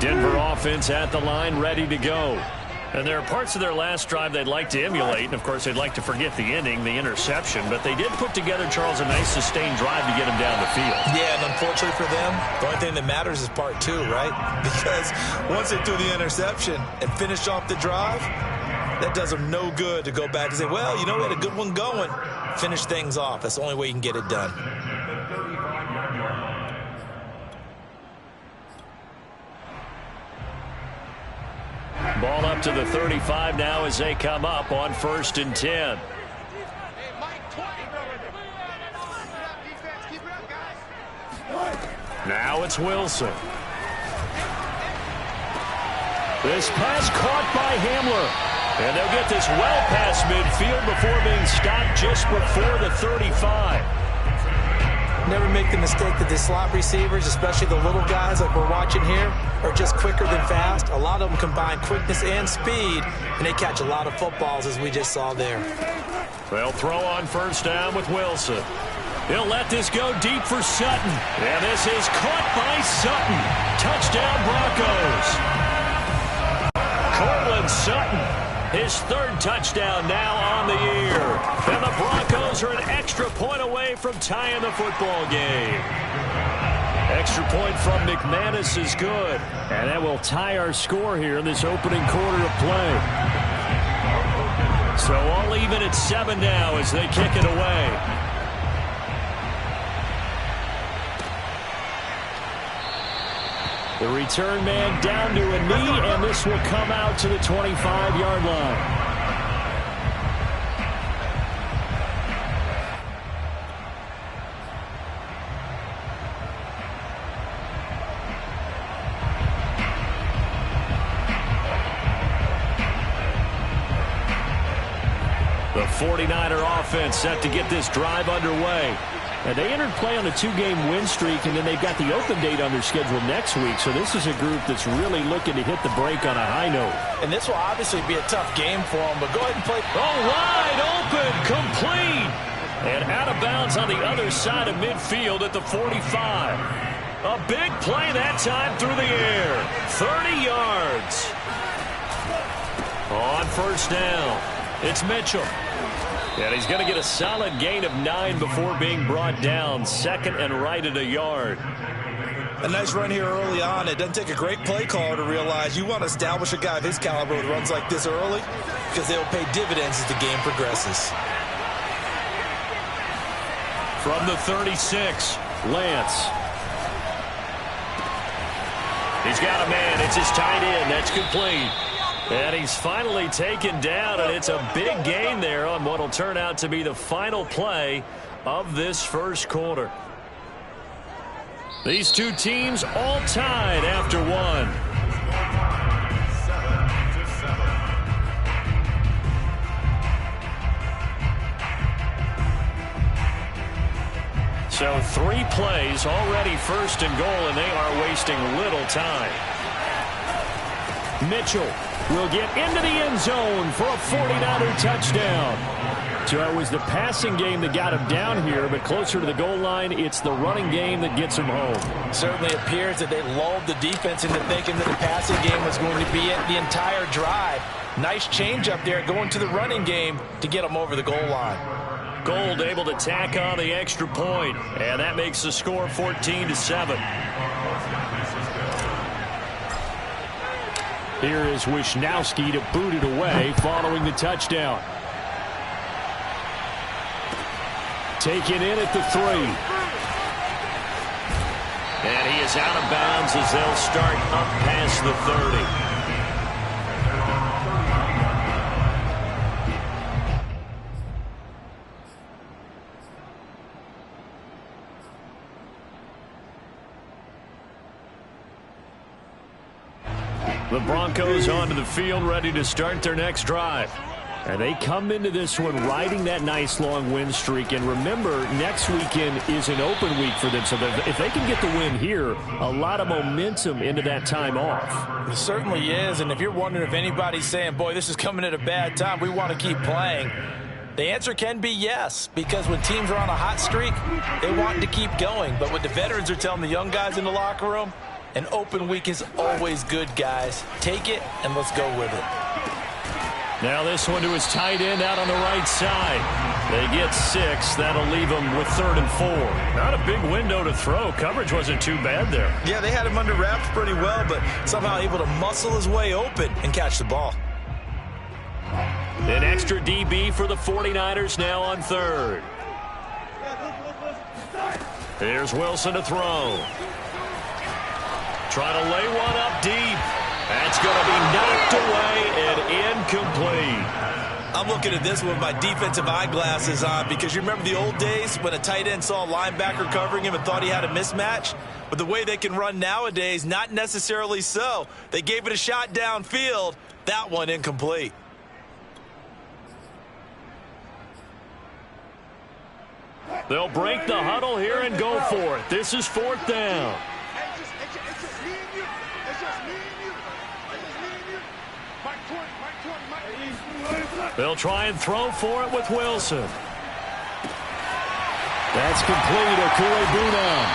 Denver offense at the line, ready to go. And there are parts of their last drive they'd like to emulate, and of course they'd like to forget the ending, the interception, but they did put together, Charles, a nice sustained drive to get them down the field. Yeah, and unfortunately for them, the only thing that matters is part two, right? Because once they threw the interception and finished off the drive, that does them no good to go back and say, well, you know, we had a good one going. Finish things off. That's the only way you can get it done. Ball up to the 35 now as they come up on 1st and 10. Now it's Wilson. This pass caught by Hamler. And they'll get this well past midfield before being stopped just before the 35. Never make the mistake that the slot receivers, especially the little guys like we're watching here, are just quicker than fast. A lot of them combine quickness and speed, and they catch a lot of footballs, as we just saw there. They'll throw on 1st down with Wilson. He'll let this go deep for Sutton. And this is caught by Sutton. Touchdown, Broncos. Cortland Sutton. His 3rd touchdown now on the year. And the Broncos are an extra point away from tying the football game. Extra point from McManus is good. And that will tie our score here in this opening quarter of play. So all even at 7 now as they kick it away. The return man down to a knee, and this will come out to the 25-yard line. The 49er offense set to get this drive underway. And they entered play on a 2-game win streak, and then they've got the open date on their schedule next week. So this is a group that's really looking to hit the break on a high note. And this will obviously be a tough game for them, but go ahead and play. Oh, wide open, complete. And out of bounds on the other side of midfield at the 45. A big play that time through the air. 30 yards. On 1st down, it's Mitchell. And he's going to get a solid gain of 9 before being brought down. 2nd and right at a yard. A nice run here early on. It doesn't take a great play caller to realize you want to establish a guy of his caliber with runs like this early because they'll pay dividends as the game progresses. From the 36, Lance. He's got a man. It's his tight end. That's complete. And he's finally taken down, and it's a big gain there on what will turn out to be the final play of this first quarter. These two teams all tied after 1. So 3 plays already 1st and goal, and they are wasting little time. Mitchell will get into the end zone for a 49er touchdown. So it was the passing game that got him down here, but closer to the goal line, it's the running game that gets him home. Certainly appears that they lulled the defense into thinking that the passing game was going to be it the entire drive. Nice change up there going to the running game to get them over the goal line. Gold able to tack on the extra point, and that makes the score 14-7. Here is Wisnowski to boot it away following the touchdown. Taken in at the 3. And he is out of bounds as they'll start up past the 30. The Broncos onto the field ready to start their next drive. And they come into this one riding that nice long win streak. And remember, next weekend is an open week for them. So if they can get the win here, a lot of momentum into that time off. It certainly is. And if you're wondering if anybody's saying, boy, this is coming at a bad time, we want to keep playing, the answer can be yes. Because when teams are on a hot streak, they want to keep going. But what the veterans are telling the young guys in the locker room, An open week is always good, guys. Take it, and let's go with it. Now this one to his tight end out on the right side. They get 6. That'll leave them with 3rd and 4. Not a big window to throw. Coverage wasn't too bad there. Yeah, they had him under wraps pretty well, but somehow able to muscle his way open and catch the ball. An extra DB for the 49ers now on 3rd. Here's Wilson to throw. Trying to lay one up deep. That's going to be knocked away and incomplete. I'm looking at this with my defensive eyeglasses on because you remember the old days when a tight end saw a linebacker covering him and thought he had a mismatch? But the way they can run nowadays, not necessarily so. They gave it a shot downfield. That one incomplete. They'll break the huddle here and go for it. This is 4th down. They'll try and throw for it with Wilson. That's complete. Okuegbunam.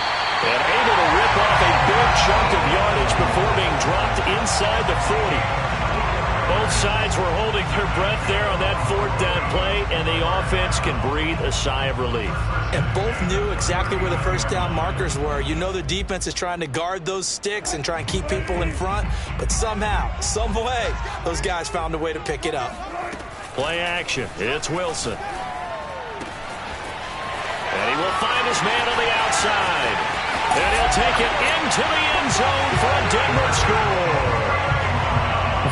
And able to rip off a big chunk of yardage before being dropped inside the 40. Both sides were holding their breath there on that 4th down play, and the offense can breathe a sigh of relief. And both knew exactly where the first down markers were. You know the defense is trying to guard those sticks and try and keep people in front, but somehow, some way, those guys found a way to pick it up. Play action. It's Wilson. And he will find his man on the outside. And he'll take it into the end zone for a Denver score.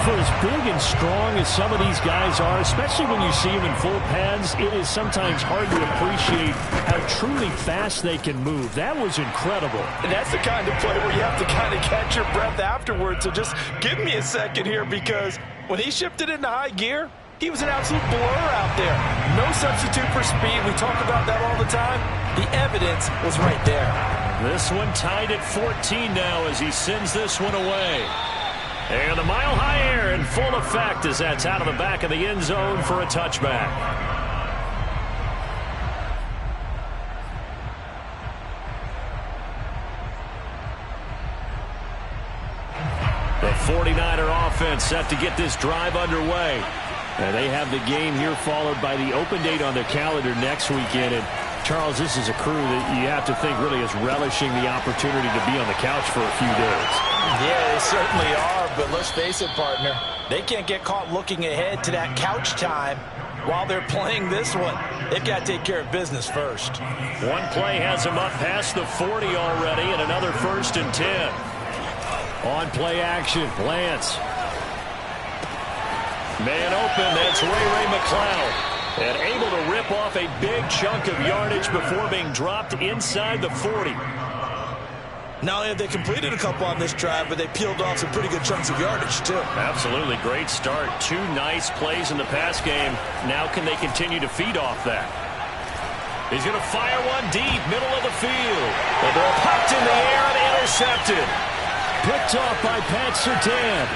For as big and strong as some of these guys are, especially when you see them in full pads, it is sometimes hard to appreciate how truly fast they can move. That was incredible. And that's the kind of play where you have to kind of catch your breath afterwards. So just give me a second here, because when he shifted into high gear, he was an absolute blur out there. No substitute for speed. We talk about that all the time. The evidence was right there. This one tied at 14 now as he sends this one away. And the mile-high air in full effect as that's out of the back of the end zone for a touchback. The 49er offense set to get this drive underway. And they have the game here followed by the open date on their calendar next weekend. And Charles, this is a crew that you have to think really is relishing the opportunity to be on the couch for a few days. Yeah, they certainly are, but let's face it, partner. They can't get caught looking ahead to that couch time while they're playing this one. They've got to take care of business first. One play has them up past the 40 already, and another 1st and 10. On play action, Lance. Man open, that's Ray McLeod. And able to rip off a big chunk of yardage before being dropped inside the 40. Not only have they completed a couple on this drive, but they peeled off some pretty good chunks of yardage, too. Absolutely. Great start. 2 nice plays in the pass game. Now can they continue to feed off that? He's going to fire one deep, middle of the field. The ball popped in the air and intercepted. Picked off by Pat Surtain.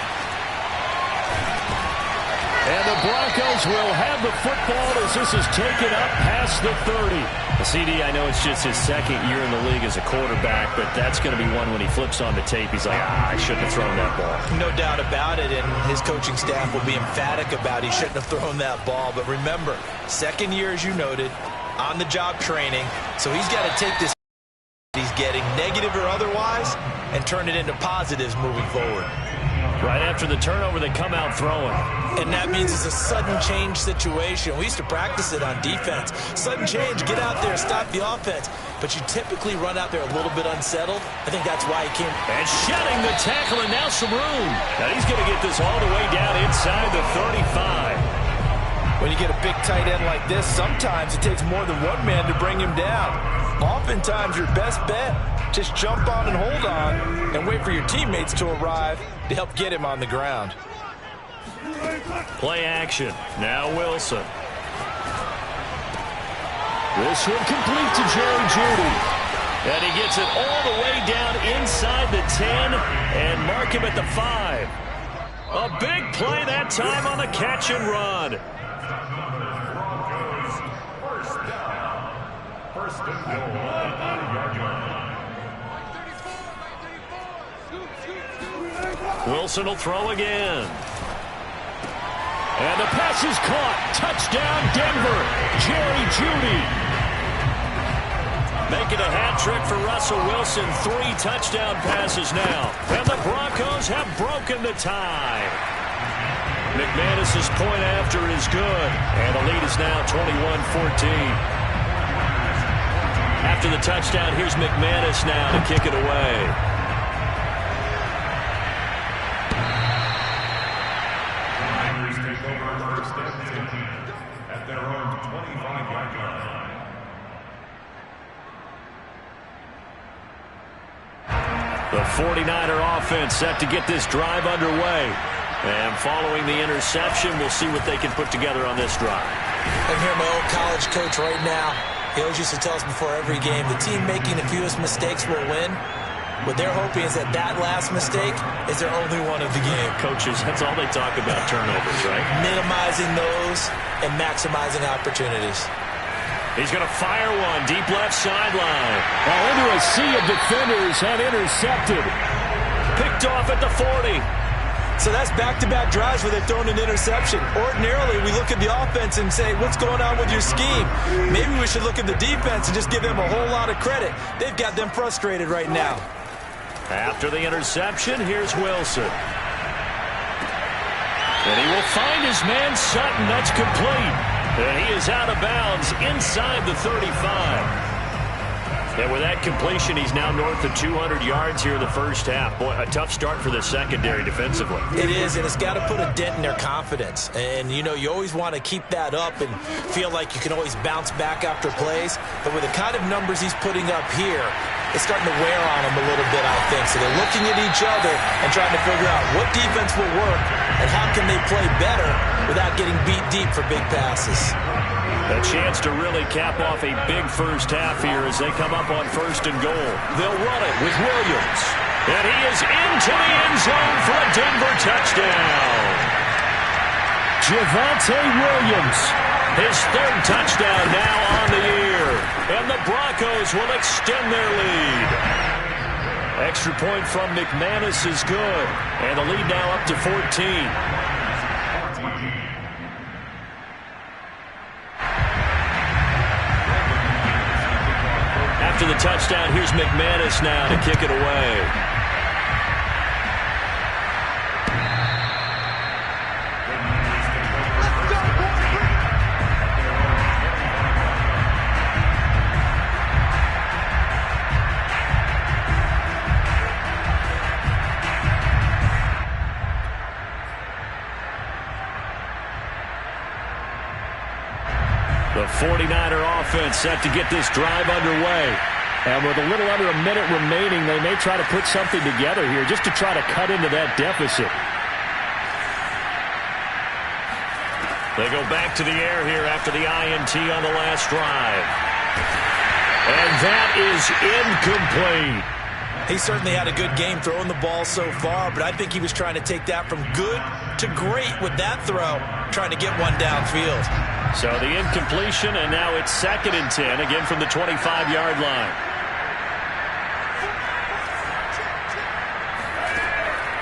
And the Broncos will have the football as this is taken up past the 30. CD, I know it's just his 2nd year in the league as a quarterback, but that's going to be one when he flips on the tape. He's like, I shouldn't have thrown that ball. No doubt about it, and his coaching staff will be emphatic about he shouldn't have thrown that ball. But remember, 2nd year, as you noted, on-the-job training, so he's got to take this he's getting, negative or otherwise, and turn it into positives moving forward. Right after the turnover, they come out throwing. And that means it's a sudden change situation. We used to practice it on defense. Sudden change, get out there, stop the offense. But you typically run out there a little bit unsettled. I think that's why he came. And shedding the tackle, and now some room. Now he's going to get this all the way down inside the 35. When you get a big tight end like this, sometimes it takes more than one man to bring him down. Oftentimes, your best bet, just jump on and hold on and wait for your teammates to arrive to help get him on the ground. Play action. Now Wilson. This one complete to Jerry Jeudy. And he gets it all the way down inside the 10 and mark him at the 5. A big play that time on the catch and run. Wilson will throw again. And the pass is caught. Touchdown, Denver. Jerry Jeudy. Making a hat trick for Russell Wilson. 3 touchdown passes now. And the Broncos have broken the tie. McManus's point after is good. And the lead is now 21-14. After the touchdown, here's McManus now to kick it away. The 49er offense set to get this drive underway. And following the interception, we'll see what they can put together on this drive. I hear my old college coach right now. He always used to tell us before every game, the team making the fewest mistakes will win. What they're hoping is that last mistake is their only one of the game. Coaches, that's all they talk about, turnovers, right? Minimizing those and maximizing opportunities. He's going to fire one deep left sideline. Well, into a sea of defenders and intercepted. Picked off at the 40. So that's back-to-back drives where they've thrown an interception. Ordinarily, we look at the offense and say, what's going on with your scheme? Maybe we should look at the defense and just give them a whole lot of credit. They've got them frustrated right now. After the interception, here's Wilson. And he will find his man Sutton. That's complete. And he is out of bounds inside the 35. And with that completion, he's now north of 200 yards here in the first half. Boy, a tough start for the secondary defensively. It is, and it's got to put a dent in their confidence. And, you know, you always want to keep that up and feel like you can always bounce back after plays. But with the kind of numbers he's putting up here, it's starting to wear on them a little bit, I think. So they're looking at each other and trying to figure out what defense will work and how can they play better without getting beat deep for big passes. A chance to really cap off a big first half here as they come up on 1st and goal. They'll run it with Williams. And he is into the end zone for a Denver touchdown. Javonte Williams. His 3rd touchdown now on the year. And the Broncos will extend their lead. Extra point from McManus is good. And the lead now up to 14. After the touchdown, here's McManus now to kick it away. The 49er offense set to get this drive underway. And with a little under a minute remaining, they may try to put something together here just to try to cut into that deficit. They go back to the air here after the INT on the last drive. And that is incomplete. He certainly had a good game throwing the ball so far, but I think he was trying to take that from good to great with that throw, trying to get one downfield. So the incompletion, and now it's 2nd and 10, again from the 25-yard line.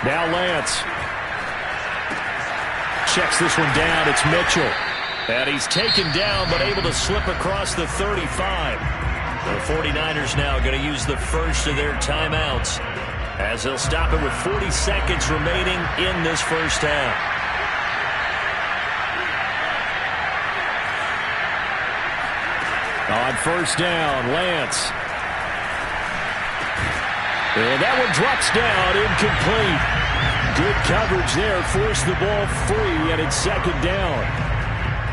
Now Lance checks this one down. It's Mitchell. And he's taken down, but able to slip across the 35. The 49ers now going to use the first of their timeouts as they'll stop it with 40 seconds remaining in this first half. On 1st down, Lance. And that one drops down, incomplete. Good coverage there, forced the ball free, and it's 2nd down.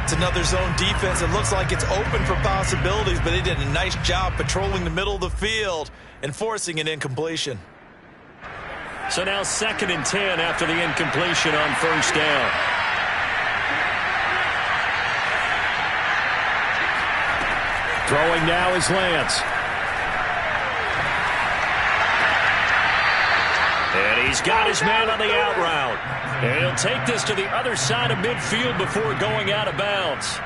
It's another zone defense. It looks like it's open for possibilities, but they did a nice job patrolling the middle of the field and forcing an incompletion. So now 2nd and 10 after the incompletion on 1st down. Throwing now is Lance. And he's got his man on the out route. And he'll take this to the other side of midfield before going out of bounds.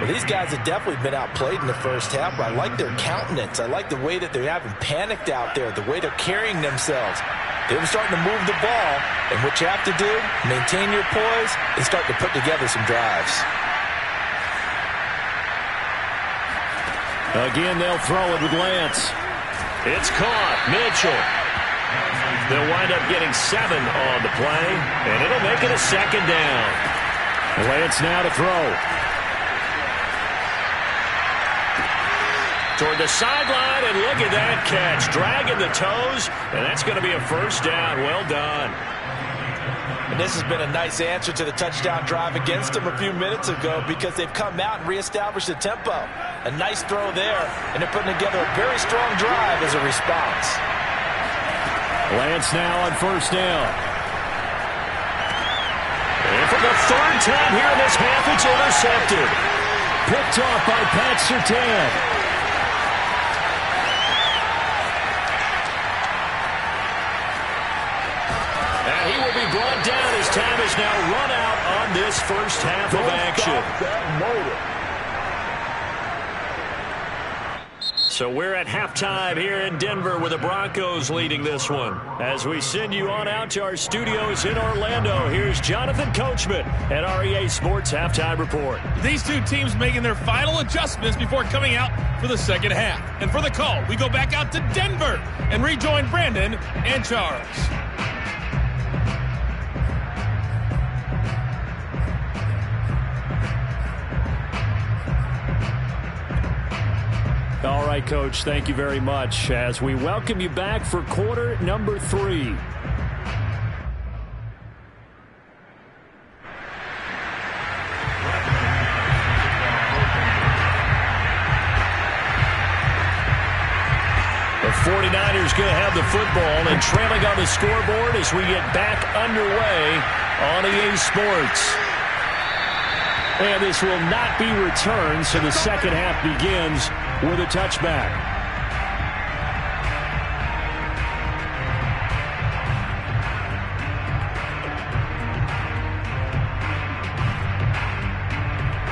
Well, these guys have definitely been outplayed in the first half, but I like their countenance. I like the way that they haven't panicked out there, the way they're carrying themselves. They're starting to move the ball, and what you have to do, maintain your poise and start to put together some drives. Again, they'll throw it with Lance. It's caught. Mitchell. They'll wind up getting 7 on the play, and it'll make it a second down. Lance now to throw. Toward the sideline, and look at that catch. Dragging the toes, and that's going to be a first down. Well done. And this has been a nice answer to the touchdown drive against them a few minutes ago because they've come out and reestablished the tempo. A nice throw there, and they're putting together a very strong drive as a response. Lance now on first down. And for the third time here in this half, it's intercepted. Picked off by Pat Surtain. And he will be brought down as time is now run out on this first half of action. So we're at halftime here in Denver with the Broncos leading this one. As we send you on out to our studios in Orlando, here's Jonathan Coachman at REA Sports Halftime Report. These two teams making their final adjustments before coming out for the second half. And for the call, we go back out to Denver and rejoin Brandon and Charles. All right, Coach, thank you very much as we welcome you back for quarter number 3. The 49ers going to have the football and trailing on the scoreboard as we get back underway on EA Sports. And this will not be returned, so the second half begins with a touchback.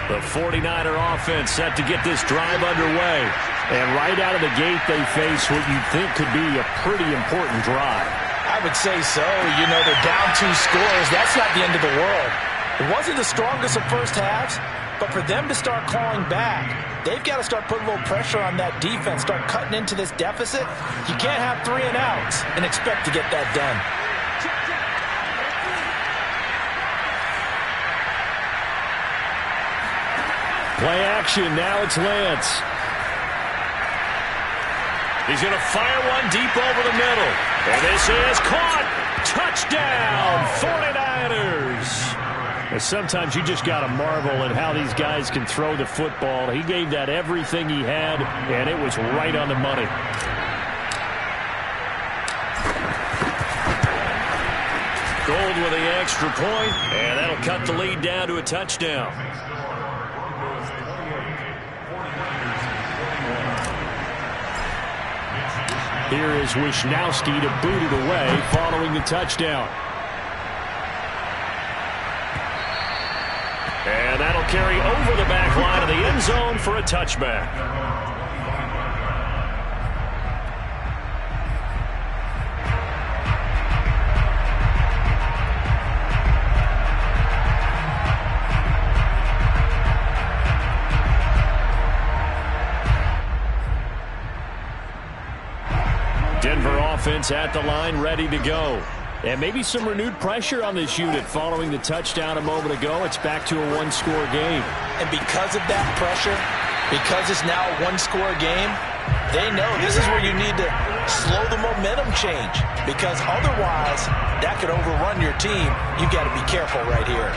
The 49er offense set to get this drive underway. And right out of the gate, they face what you'd think could be a pretty important drive. I would say so. You know, they're down 2 scores. That's not the end of the world. It wasn't the strongest of first halves, but for them to start clawing back, they've got to start putting a little pressure on that defense, start cutting into this deficit. You can't have 3 and outs and expect to get that done. Play action, now it's Lance. He's going to fire one deep over the middle. And this is caught. Touchdown, 49ers. And sometimes you just got to marvel at how these guys can throw the football. He gave that everything he had, and it was right on the money. Gold with the extra point, and that'll cut the lead down to a touchdown. Here is Wisnowski to boot it away following the touchdown. And that'll carry over the back line of the end zone for a touchback. Denver offense at the line, ready to go. And maybe some renewed pressure on this unit following the touchdown a moment ago. It's back to a 1-score game. And because of that pressure, because it's now a 1-score game, they know this is where you need to slow the momentum change. Because otherwise, that could overrun your team. You've got to be careful right here.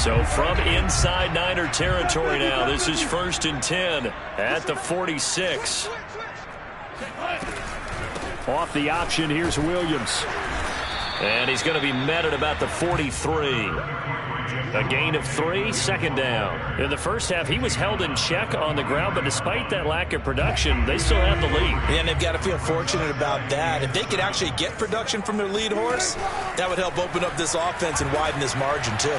So from inside Niner territory now, this is 1st and 10 at the 46. Off the option, here's Williams. And he's going to be met at about the 43. A gain of 3, second down. In the first half, he was held in check on the ground, but despite that lack of production, they still have the lead. And they've got to feel fortunate about that. If they could actually get production from their lead horse, that would help open up this offense and widen this margin too.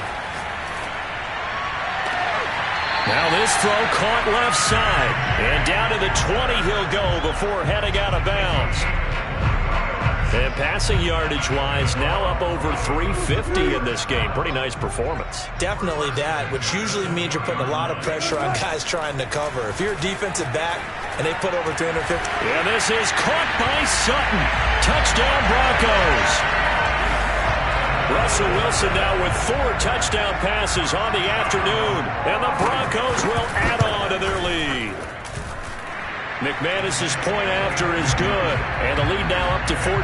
Now this throw caught left side. And down to the 20 he'll go before heading out of bounds. And passing yardage-wise, now up over 350 in this game. Pretty nice performance. Definitely that, which usually means you're putting a lot of pressure on guys trying to cover. If you're a defensive back and they put over 350. Yeah, this is caught by Sutton. Touchdown, Broncos. Russell Wilson now with 4 touchdown passes on the afternoon. And the Broncos will add on to their lead. McManus's point after is good, and the lead now up to 14.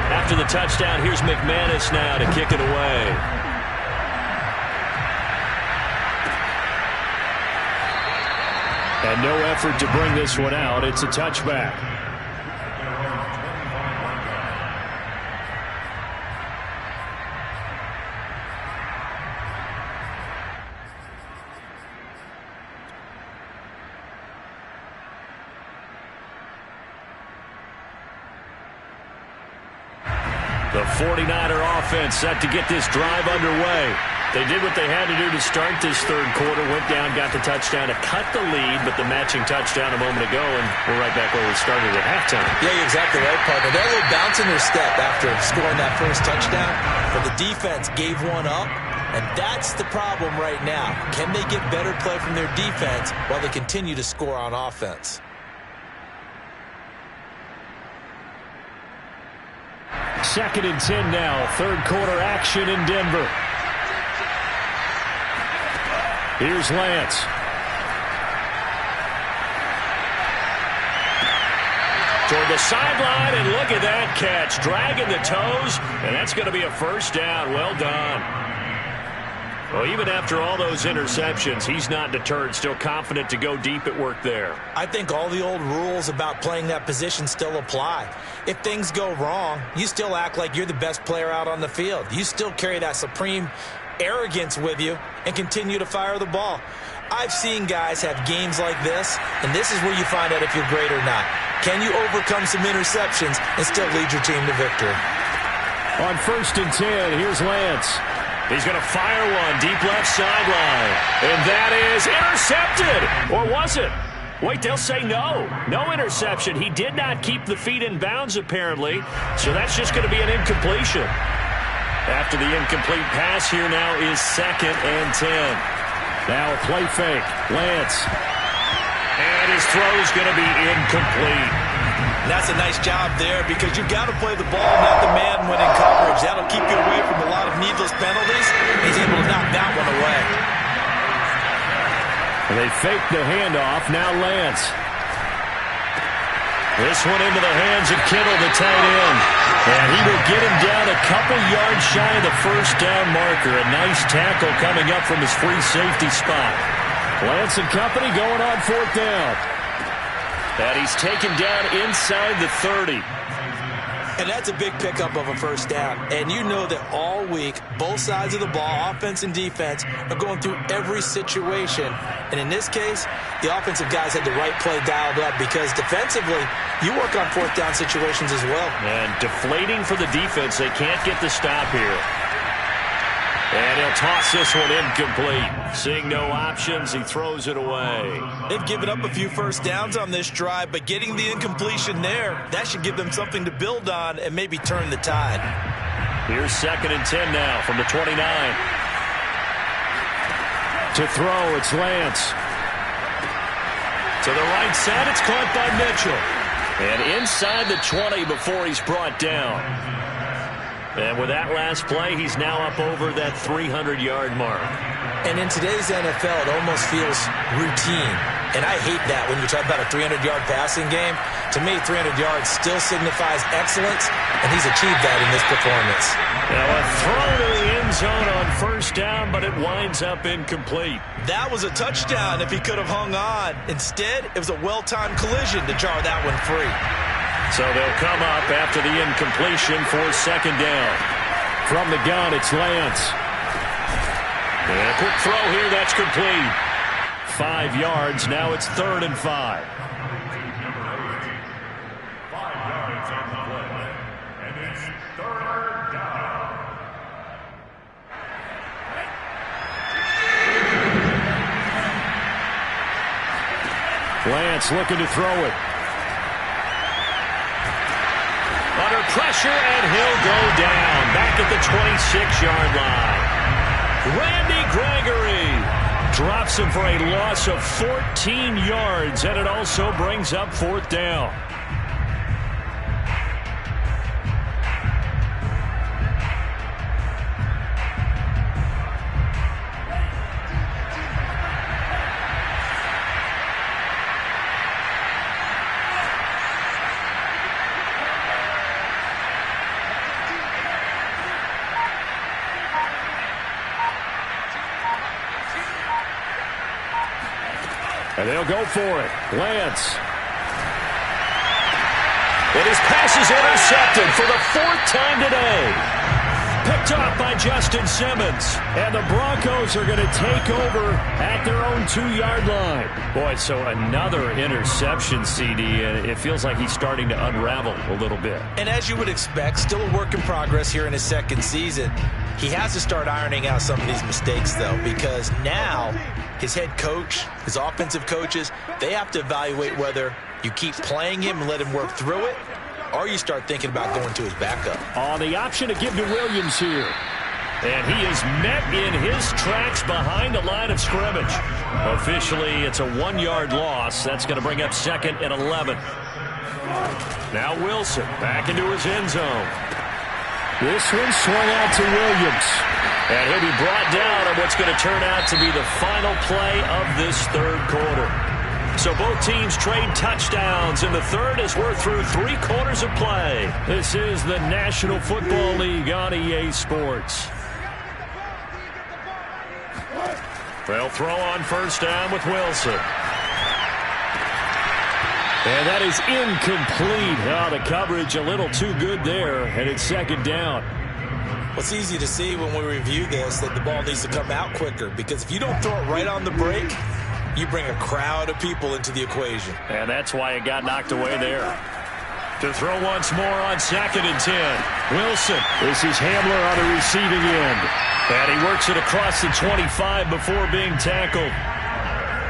After the touchdown, here's McManus now to kick it away. And no effort to bring this one out. It's a touchback. The 49er offense set to get this drive underway. They did what they had to do to start this third quarter. Went down, got the touchdown to cut the lead, but the matching touchdown a moment ago, and we're right back where we started at halftime. Yeah, you're exactly right, partner. They're a little bounce in their step after scoring that first touchdown, but the defense gave one up, and that's the problem right now. Can they get better play from their defense while they continue to score on offense? Second and 10 now. Third quarter action in Denver. Here's Lance. Toward the sideline, and look at that catch. Dragging the toes, and that's going to be a first down. Well done. Well, even after all those interceptions, he's not deterred, still confident to go deep at work there. I think all the old rules about playing that position still apply. If things go wrong, you still act like you're the best player out on the field. You still carry that supreme arrogance with you and continue to fire the ball. I've seen guys have games like this, and this is where you find out if you're great or not. Can you overcome some interceptions and still lead your team to victory? On 1st and 10, here's Lance. He's going to fire one deep left sideline. And that is intercepted. Or was it? Wait, they'll say no. No interception. He did not keep the feet in bounds, apparently. So that's just going to be an incompletion. After the incomplete pass, here now is 2nd and 10. Now a play fake. Lance. And his throw is going to be incomplete. That's a nice job there because you've got to play the ball, not the man when in coverage. That'll keep you away from a lot of needless penalties. He's able to knock that one away. They fake the handoff. Now Lance. This one into the hands of Kittle, the tight end. And he will get him down a couple yards shy of the first down marker. A nice tackle coming up from his free safety spot. Lance and company going on 4th down. And he's taken down inside the 30. And that's a big pickup of a first down. And you know that all week, both sides of the ball, offense and defense, are going through every situation. And in this case, the offensive guys had the right play dialed up because defensively, you work on 4th down situations as well. And deflating for the defense. They can't get the stop here. And he'll toss this one incomplete. Seeing no options, he throws it away. They've given up a few first downs on this drive, but getting the incompletion there, that should give them something to build on and maybe turn the tide. Here's 2nd and 10 now from the 29. To throw, it's Lance. To the right side, it's caught by Mitchell. And inside the 20 before he's brought down. And with that last play, he's now up over that 300-yard mark. And in today's NFL, it almost feels routine. And I hate that when you talk about a 300-yard passing game. To me, 300 yards still signifies excellence, and he's achieved that in this performance. Now a throw to the end zone on 1st down, but it winds up incomplete. That was a touchdown if he could have hung on. Instead, it was a well-timed collision to jar that one free. So they'll come up after the incompletion for second down. From the gun, it's Lance. And a quick throw here, that's complete. 5 yards, now it's 3rd and 5. Lance looking to throw it. Under pressure, and he'll go down. Back at the 26-yard line. Randy Gregory drops him for a loss of 14 yards, and it also brings up 4th down. And they'll go for it. Lance. And his pass is intercepted for the 4th time today. Picked off by Justin Simmons. And the Broncos are going to take over at their own 2-yard line. Boy, so another interception, CD, and it feels like he's starting to unravel a little bit. And as you would expect, still a work in progress here in his 2nd season. He has to start ironing out some of these mistakes, though, because now his head coach, his offensive coaches, they have to evaluate whether you keep playing him and let him work through it, or you start thinking about going to his backup. On the option to give to Williams here. And he is met in his tracks behind the line of scrimmage. Officially, it's a 1-yard loss. That's going to bring up 2nd and 11. Now Wilson back into his end zone. This one swung out to Williams. And he'll be brought down on what's going to turn out to be the final play of this 3rd quarter. So both teams trade touchdowns in the 3rd as we're through 3 quarters of play. This is the National Football League on EA Sports. They'll throw on 1st down with Wilson. And that is incomplete. Oh, the coverage a little too good there, and it's 2nd down. Well, it's easy to see when we review this that the ball needs to come out quicker, because if you don't throw it right on the break, you bring a crowd of people into the equation. And that's why it got knocked away there. To throw once more on 2nd and 10. Wilson. This is Hamler on the receiving end. And he works it across the 25 before being tackled.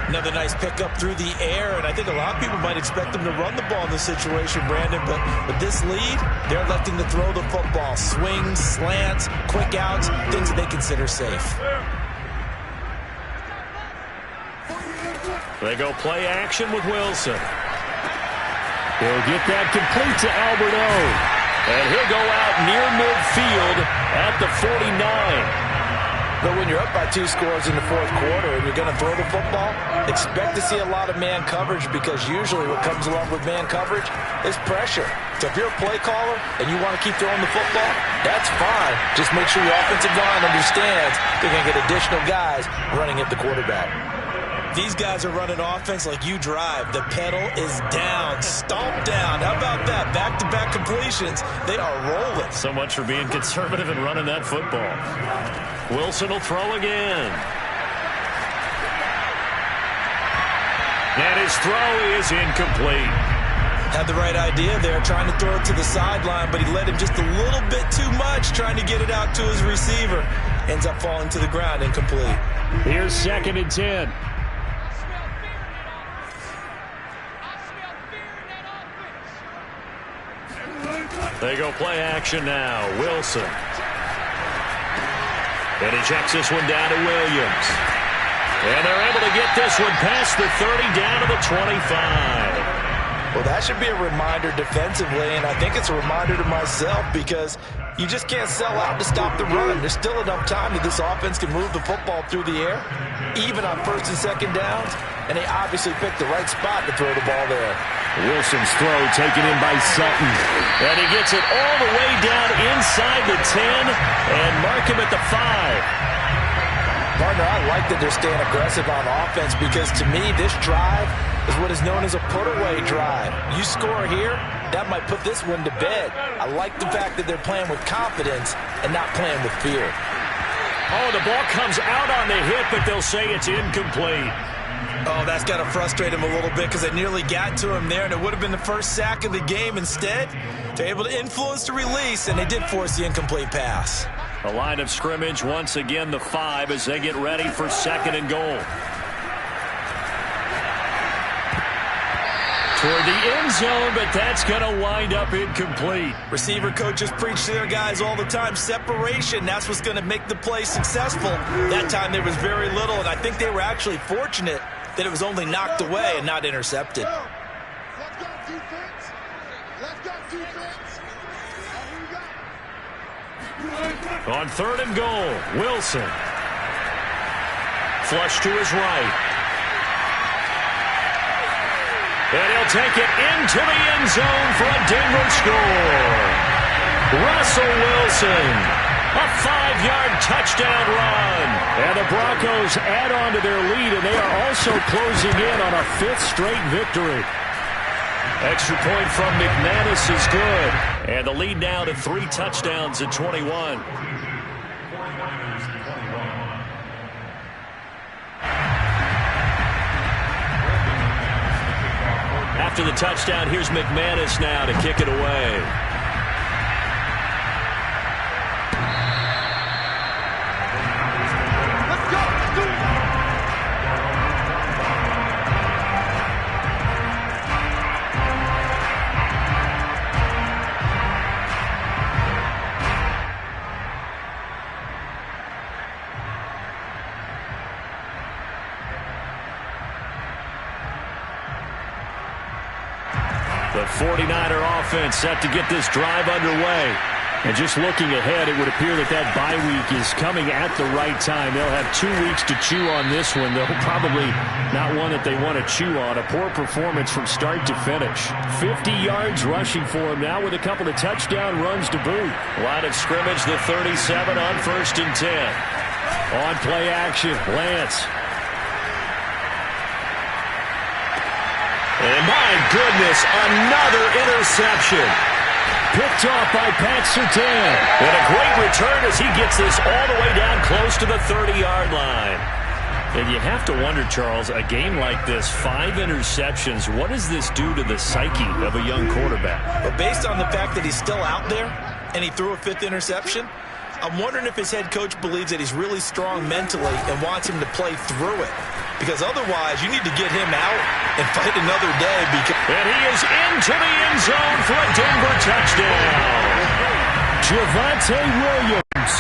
Another nice pickup through the air, and I think a lot of people might expect them to run the ball in this situation, Brandon, but with this lead, they're electing to throw the football. Swings, slants, quick outs, things that they consider safe. They go play action with Wilson. He'll get that complete to Albert O. And he'll go out near midfield at the 49. But when you're up by 2 scores in the 4th quarter and you're going to throw the football, expect to see a lot of man coverage, because usually what comes along with man coverage is pressure. So if you're a play caller and you want to keep throwing the football, that's fine. Just make sure your offensive line understands they're going to get additional guys running at the quarterback. These guys are running offense like you drive. The pedal is down, stomp down. How about that? Back-to-back completions. They are rolling. So much for being conservative and running that football. Wilson will throw again. And his throw is incomplete. Had the right idea there, trying to throw it to the sideline, but he let him just a little bit too much, trying to get it out to his receiver. Ends up falling to the ground, incomplete. Here's 2nd and 10. They go play action now. Wilson. And he checks this one down to Williams. And they're able to get this one past the 30 down to the 25. Well, that should be a reminder defensively, and I think it's a reminder to myself, because you just can't sell out to stop the run. There's still enough time that this offense can move the football through the air, even on 1st and 2nd downs, and they obviously picked the right spot to throw the ball there. Wilson's throw taken in by Sutton. And he gets it all the way down inside the 10 and mark him at the 5. Partner, I like that they're staying aggressive on offense because to me, this drive is what is known as a put-away drive. You score here, that might put this one to bed. I like the fact that they're playing with confidence and not playing with fear. Oh, the ball comes out on the hit, but they'll say it's incomplete. Oh, that's got to frustrate him a little bit because they nearly got to him there, and it would have been the first sack of the game. Instead, they're able to influence the release, and they did force the incomplete pass. The line of scrimmage, once again, the 5 as they get ready for 2nd and goal. Toward the end zone, but that's going to wind up incomplete. Receiver coaches preach to their guys all the time. Separation, that's what's going to make the play successful. That time there was very little, and I think they were actually fortunate that it was only knocked away and not intercepted. Let's go, defense. Let's go, defense. On 3rd and goal, Wilson. Flush to his right. And he'll take it into the end zone for a Denver score. Russell Wilson, a 5-yard touchdown run. And the Broncos add on to their lead, and they are also closing in on a 5th straight victory. Extra point from McManus is good. And the lead now to 3 touchdowns at 21. After the touchdown, here's McManus now to kick it away. Let's go. Let's do it. The 49er offense set to get this drive underway. And just looking ahead, it would appear that that bye week is coming at the right time. They'll have 2 weeks to chew on this one, though probably not one that they want to chew on. A poor performance from start to finish. 50 yards rushing for him now with a couple of touchdown runs to boot. Line of scrimmage, the 37 on 1st and 10. On play action, Lance. And my goodness, another interception. Picked off by Pat Surtain. And a great return as he gets this all the way down close to the 30-yard line. And you have to wonder, Charles, a game like this, 5 interceptions, what does this do to the psyche of a young quarterback? But based on the fact that he's still out there and he threw a 5th interception, I'm wondering if his head coach believes that he's really strong mentally and wants him to play through it. Because otherwise, you need to get him out and fight another day. And he is into the end zone for a Denver touchdown. Javonte Williams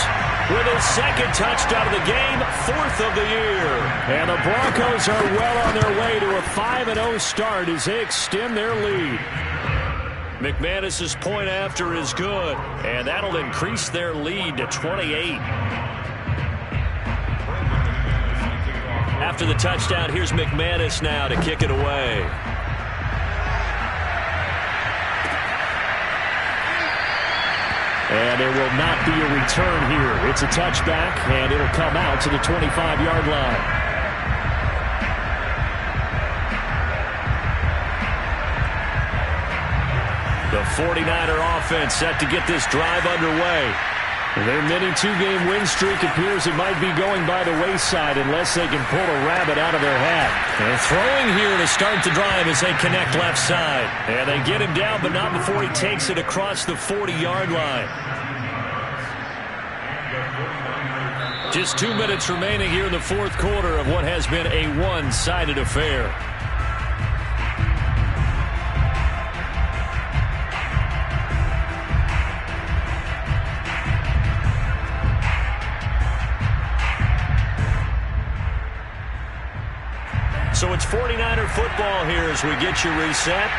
with his 2nd touchdown of the game, 4th of the year. And the Broncos are well on their way to a 5-0 start as they extend their lead. McManus's point after is good, and that'll increase their lead to 28. After the touchdown, here's McManus now to kick it away. And there will not be a return here. It's a touchback, and it'll come out to the 25-yard line. The 49er offense set to get this drive underway. Their mini 2-game win streak appears it might be going by the wayside unless they can pull a rabbit out of their hat. And throwing here to start the drive as they connect left side. And they get him down, but not before he takes it across the 40-yard line. Just 2 minutes remaining here in the 4th quarter of what has been a one-sided affair. So it's 49er football here as we get you reset.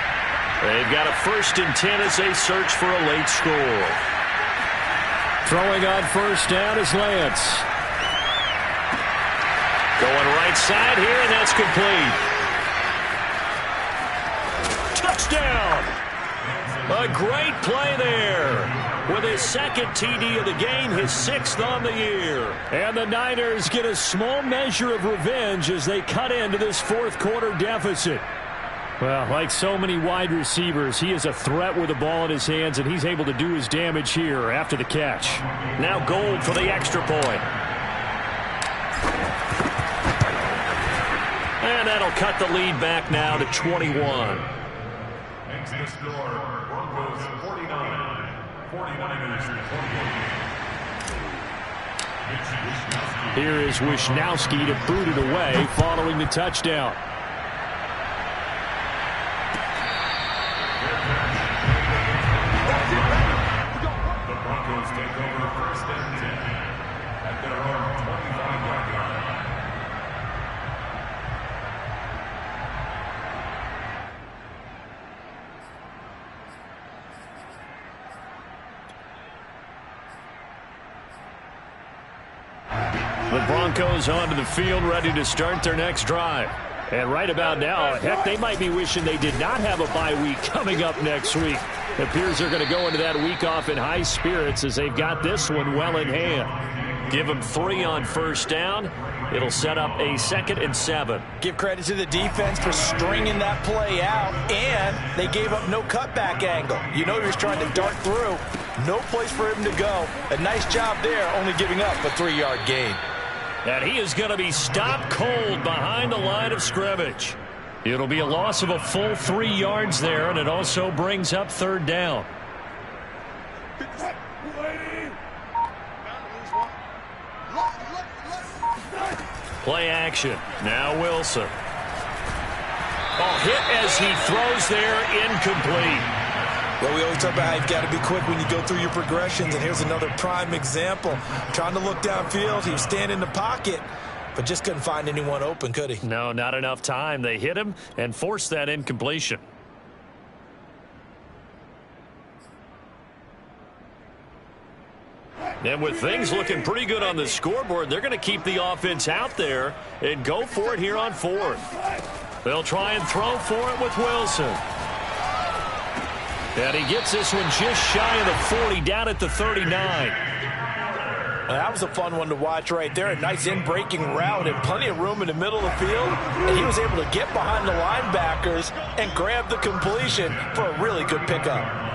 They've got a 1st and 10 as they search for a late score. Throwing on 1st down is Lance. Going right side here, and that's complete. Touchdown! A great play there. with his second TD of the game, his 6th on the year. And the Niners get a small measure of revenge as they cut into this fourth quarter deficit. Well, like so many wide receivers, he is a threat with the ball in his hands, and he's able to do his damage here after the catch. Now Gold for the extra point. And that'll cut the lead back now to 21. Next to score, Broncos 49, 49ers 48. Here is Wishnowski to boot it away following the touchdown. The Broncos take over 1st and 10 at their own 25-yard line. The Broncos onto the field, ready to start their next drive. And right about now, heck, they might be wishing they did not have a bye week coming up next week. It appears they're going to go into that week off in high spirits as they've got this one well in hand. Give them 3 on first down. It'll set up a 2nd and 7. Give credit to the defense for stringing that play out, and they gave up no cutback angle. You know he was trying to dart through. No place for him to go. A nice job there, only giving up a 3-yard gain. And he is going to be stopped cold behind the line of scrimmage. It'll be a loss of a full 3 yards there, and it also brings up 3rd down. Play action. Now Wilson. Hit as he throws there, incomplete. Well, we always talk about how you've got to be quick when you go through your progressions, and here's another prime example. Trying to look downfield, he was standing in the pocket, but just couldn't find anyone open, could he? No, not enough time. They hit him and forced that incompletion. And with things looking pretty good on the scoreboard, they're going to keep the offense out there and go for it here on 4th. They'll try and throw for it with Wilson. And he gets this one just shy of the 40, down at the 39. That was a fun one to watch right there. A nice in-breaking route and plenty of room in the middle of the field. And he was able to get behind the linebackers and grab the completion for a really good pickup.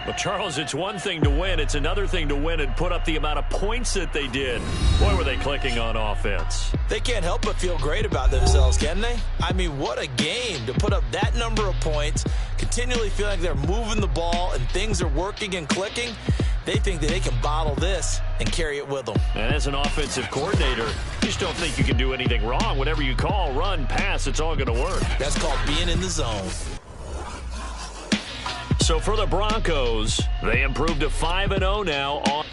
Well, Charles, it's one thing to win. It's another thing to win and put up the amount of points that they did. Boy, were they clicking on offense. They can't help but feel great about themselves, can they? I mean, what a game to put up that number of points, continually feeling like they're moving the ball and things are working and clicking. They think that they can bottle this and carry it with them. And as an offensive coordinator, you just don't think you can do anything wrong. Whatever you call, run, pass, it's all going to work. That's called being in the zone. So for the Broncos, they improved to 5-0 now on